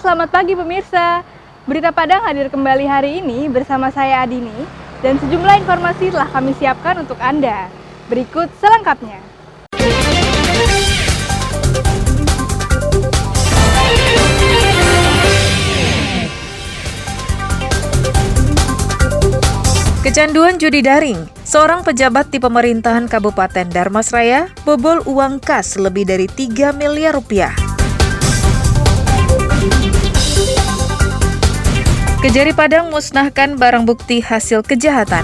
selamat pagi pemirsa. Berita Padang hadir kembali hari ini bersama saya Adini dan sejumlah informasi telah kami siapkan untuk Anda. Berikut selengkapnya. Kecanduan judi daring. Seorang pejabat di pemerintahan Kabupaten Dharmasraya bobol uang kas lebih dari 3 miliar rupiah. Kejari Padang musnahkan barang bukti hasil kejahatan.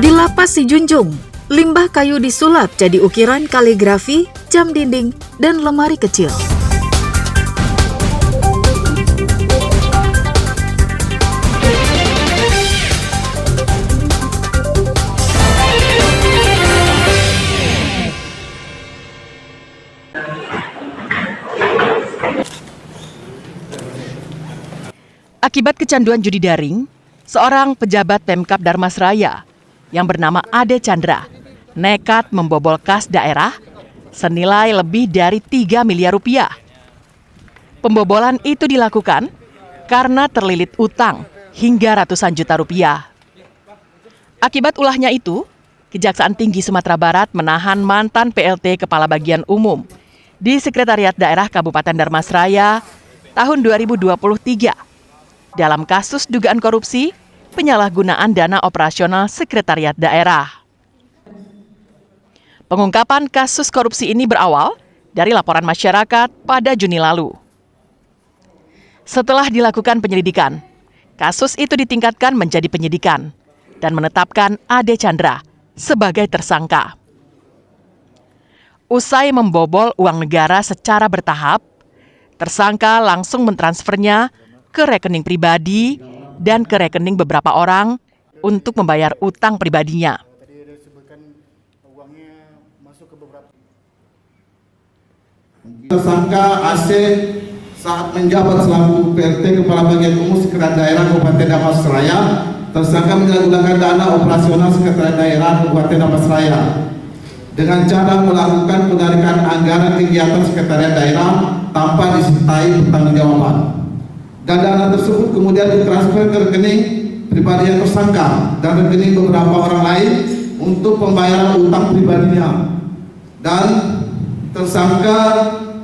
Di Lapas Sijunjung, limbah kayu disulap jadi ukiran kaligrafi, jam dinding, dan lemari kecil. Akibat kecanduan judi daring, seorang pejabat Pemkab Dharmasraya yang bernama Ade Chandra nekat membobol kas daerah senilai lebih dari 3 miliar rupiah. Pembobolan itu dilakukan karena terlilit utang hingga ratusan juta rupiah. Akibat ulahnya itu, Kejaksaan Tinggi Sumatera Barat menahan mantan PLT Kepala Bagian Umum di Sekretariat Daerah Kabupaten Dharmasraya tahun 2023 dalam kasus dugaan korupsi penyalahgunaan dana operasional Sekretariat Daerah. Pengungkapan kasus korupsi ini berawal dari laporan masyarakat pada Juni lalu. Setelah dilakukan penyelidikan, kasus itu ditingkatkan menjadi penyidikan dan menetapkan Ade Chandra sebagai tersangka. Usai membobol uang negara secara bertahap, tersangka langsung mentransfernya ke rekening pribadi dan ke rekening beberapa orang untuk membayar utang pribadinya. Tersangka AC saat menjabat selaku PLT Kepala Bagian Umum Sekretariat Daerah Kabupaten Dharmasraya, tersangka menyalahgunakan dana operasional Sekretariat Daerah Kabupaten Dharmasraya dengan cara melakukan penarikan anggaran kegiatan Sekretariat Daerah tanpa disertai pertanggungjawaban. Dan dana tersebut kemudian ditransfer ke rekening pribadi yang tersangka dan rekening beberapa orang lain untuk pembayaran utang pribadinya. Dan tersangka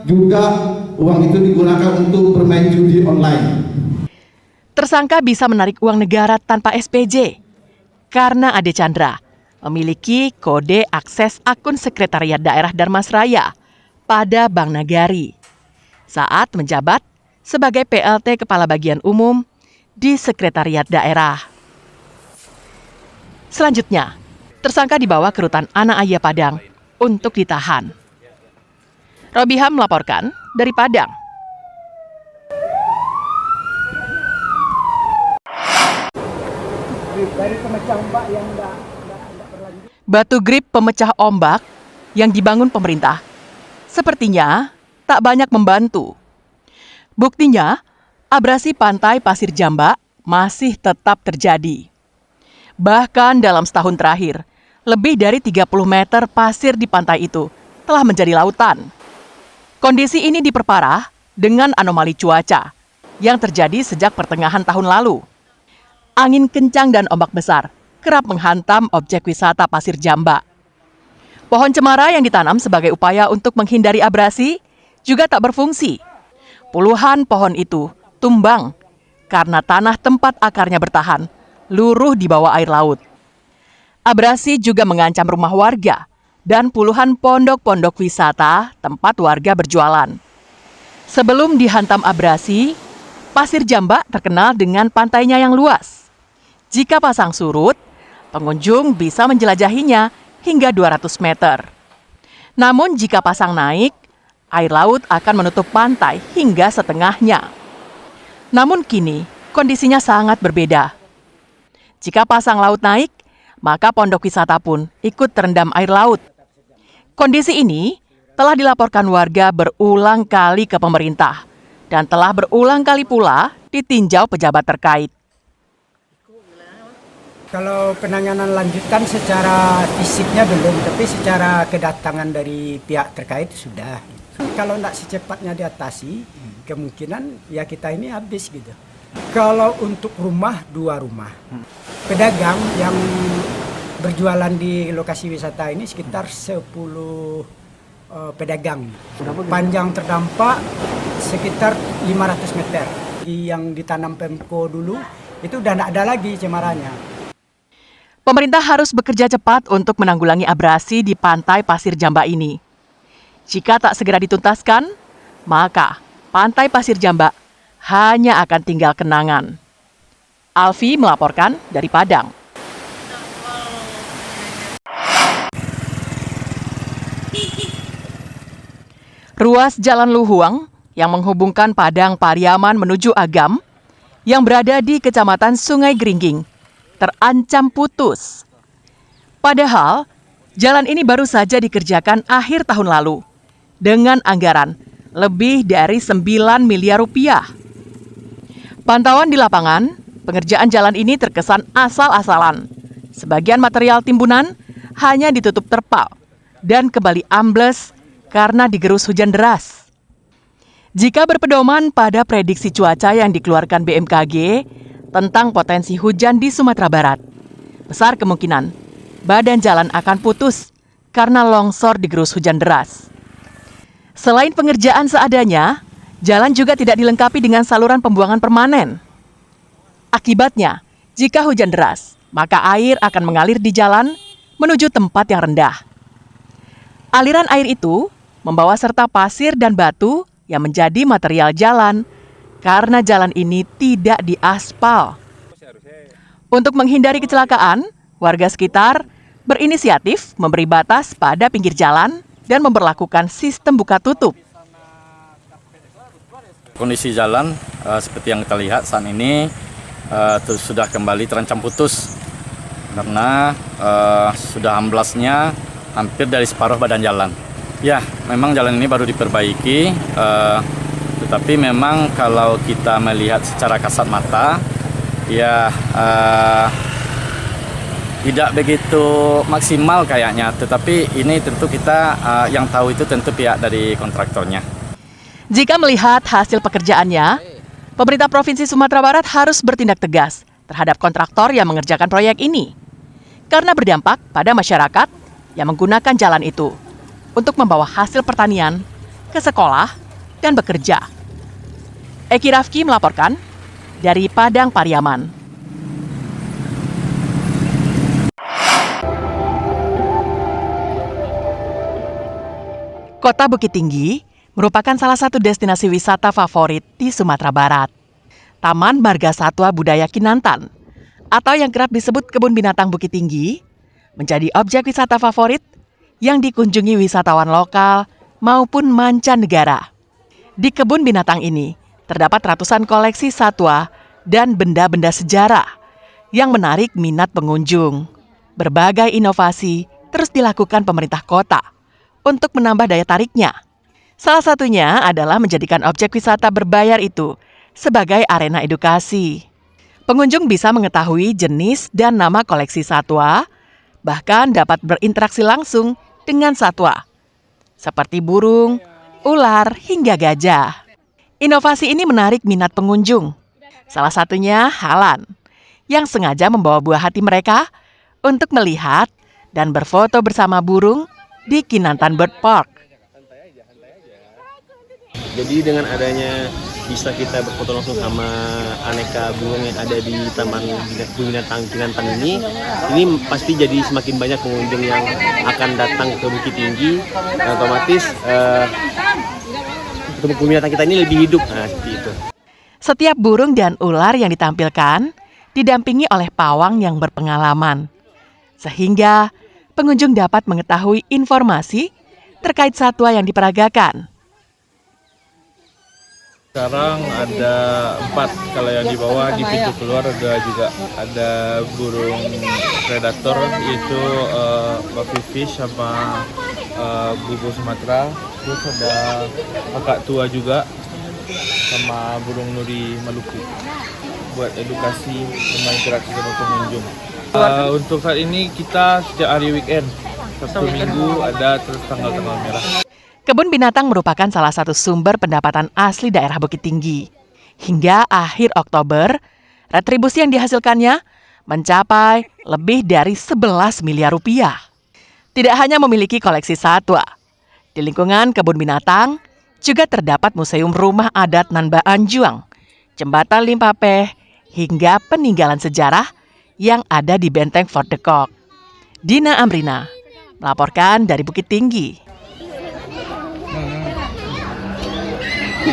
juga uang itu digunakan untuk bermain judi online. Tersangka bisa menarik uang negara tanpa SPJ karena Ade Chandra memiliki kode akses akun Sekretariat Daerah Dharmasraya pada Bank Nagari saat menjabat sebagai PLT Kepala Bagian Umum di Sekretariat Daerah. Selanjutnya, tersangka dibawa ke Rutan Anak Ayah Padang untuk ditahan. Robiham melaporkan dari Padang. Batu grip pemecah ombak yang dibangun pemerintah sepertinya tak banyak membantu. Buktinya, abrasi pantai Pasir Jamba masih tetap terjadi. Bahkan dalam setahun terakhir, lebih dari 30 meter pasir di pantai itu telah menjadi lautan. Kondisi ini diperparah dengan anomali cuaca yang terjadi sejak pertengahan tahun lalu. Angin kencang dan ombak besar kerap menghantam objek wisata Pasir Jamba. Pohon cemara yang ditanam sebagai upaya untuk menghindari abrasi juga tak berfungsi. Puluhan pohon itu tumbang karena tanah tempat akarnya bertahan luruh di bawah air laut. Abrasi juga mengancam rumah warga dan puluhan pondok-pondok wisata tempat warga berjualan. Sebelum dihantam abrasi, Pasir Jamba terkenal dengan pantainya yang luas. Jika pasang surut, pengunjung bisa menjelajahinya hingga 200 meter. Namun jika pasang naik, air laut akan menutup pantai hingga setengahnya. Namun kini, kondisinya sangat berbeda. Jika pasang laut naik, maka pondok wisata pun ikut terendam air laut. Kondisi ini telah dilaporkan warga berulang kali ke pemerintah dan telah berulang kali pula ditinjau pejabat terkait. Kalau penanganan lanjutan secara fisiknya belum, tapi secara kedatangan dari pihak terkait sudah. Kalau tidak secepatnya diatasi, kemungkinan ya kita ini habis gitu. Kalau untuk rumah, 2 rumah. Pedagang yang berjualan di lokasi wisata ini sekitar 10 pedagang. Panjang terdampak sekitar 500 meter. Yang ditanam Pemko dulu itu udah tidak ada lagi cemarannya. Pemerintah harus bekerja cepat untuk menanggulangi abrasi di pantai Pasir Jamba ini. Jika tak segera dituntaskan, maka pantai Pasir Jamba hanya akan tinggal kenangan. Alfi melaporkan dari Padang. Ruas Jalan Luhuang yang menghubungkan Padang Pariaman menuju Agam yang berada di Kecamatan Sungai Geringging terancam putus. Padahal, jalan ini baru saja dikerjakan akhir tahun lalu dengan anggaran lebih dari 9 miliar rupiah. Pantauan di lapangan, pengerjaan jalan ini terkesan asal-asalan. Sebagian material timbunan hanya ditutup terpal dan kembali ambles karena digerus hujan deras. Jika berpedoman pada prediksi cuaca yang dikeluarkan BMKG tentang potensi hujan di Sumatera Barat, besar kemungkinan badan jalan akan putus karena longsor digerus hujan deras. Selain pengerjaan seadanya, jalan juga tidak dilengkapi dengan saluran pembuangan permanen. Akibatnya, jika hujan deras, maka air akan mengalir di jalan menuju tempat yang rendah. Aliran air itu membawa serta pasir dan batu yang menjadi material jalan karena jalan ini tidak diaspal. Untuk menghindari kecelakaan, warga sekitar berinisiatif memberi batas pada pinggir jalan dan memberlakukan sistem buka tutup. Kondisi jalan seperti yang kita lihat saat ini sudah kembali terancam putus karena sudah amblasnya hampir dari separuh badan jalan. Ya, memang jalan ini baru diperbaiki, tetapi memang kalau kita melihat secara kasat mata, ya tidak begitu maksimal kayaknya. Tetapi ini tentu kita yang tahu itu tentu pihak dari kontraktornya. Jika melihat hasil pekerjaannya, pemerintah Provinsi Sumatera Barat harus bertindak tegas terhadap kontraktor yang mengerjakan proyek ini, karena berdampak pada masyarakat yang menggunakan jalan itu untuk membawa hasil pertanian ke sekolah dan bekerja. Eki Rafki melaporkan dari Padang Pariaman. Kota Bukit Tinggi merupakan salah satu destinasi wisata favorit di Sumatera Barat. Taman Marga Satwa Budaya Kinantan, atau yang kerap disebut Kebun Binatang Bukit Tinggi, menjadi objek wisata favorit yang dikunjungi wisatawan lokal maupun mancanegara. Di kebun binatang ini, terdapat ratusan koleksi satwa dan benda-benda sejarah yang menarik minat pengunjung. Berbagai inovasi terus dilakukan pemerintah kota untuk menambah daya tariknya. Salah satunya adalah menjadikan objek wisata berbayar itu sebagai arena edukasi. Pengunjung bisa mengetahui jenis dan nama koleksi satwa, bahkan dapat berinteraksi langsung dengan satwa, seperti burung, ular, hingga gajah. Inovasi ini menarik minat pengunjung. Salah satunya Halan, yang sengaja membawa buah hati mereka untuk melihat dan berfoto bersama burung di Kinantan Bird Park. Jadi dengan adanya bisa kita berfoto langsung sama aneka burung yang ada di Taman Binatang Kinantan ini pasti jadi semakin banyak pengunjung yang akan datang ke Bukit Tinggi. Otomatis kebun binatang kita ini lebih hidup. Nah, seperti itu. Setiap burung dan ular yang ditampilkan didampingi oleh pawang yang berpengalaman, sehingga pengunjung dapat mengetahui informasi terkait satwa yang diperagakan. Sekarang ada 4, kalau yang di bawah di pintu keluar juga ada burung predator, yaitu buffy fish sama bubur Sumatera. Terus ada kakak tua juga sama burung nuri Maluku buat edukasi sama interaksi sama pengunjung. Untuk saat ini kita setiap hari weekend, Sabtu Minggu ada terus tanggal-tanggal merah. Kebun binatang merupakan salah satu sumber pendapatan asli daerah Bukit Tinggi. Hingga akhir Oktober, retribusi yang dihasilkannya mencapai lebih dari 11 miliar rupiah. Tidak hanya memiliki koleksi satwa, di lingkungan kebun binatang juga terdapat Museum Rumah Adat Nan Baan Juang, Jembatan Limpapeh, hingga peninggalan sejarah yang ada di Benteng Fort de Kock. Dina Amrina melaporkan dari Bukit Tinggi.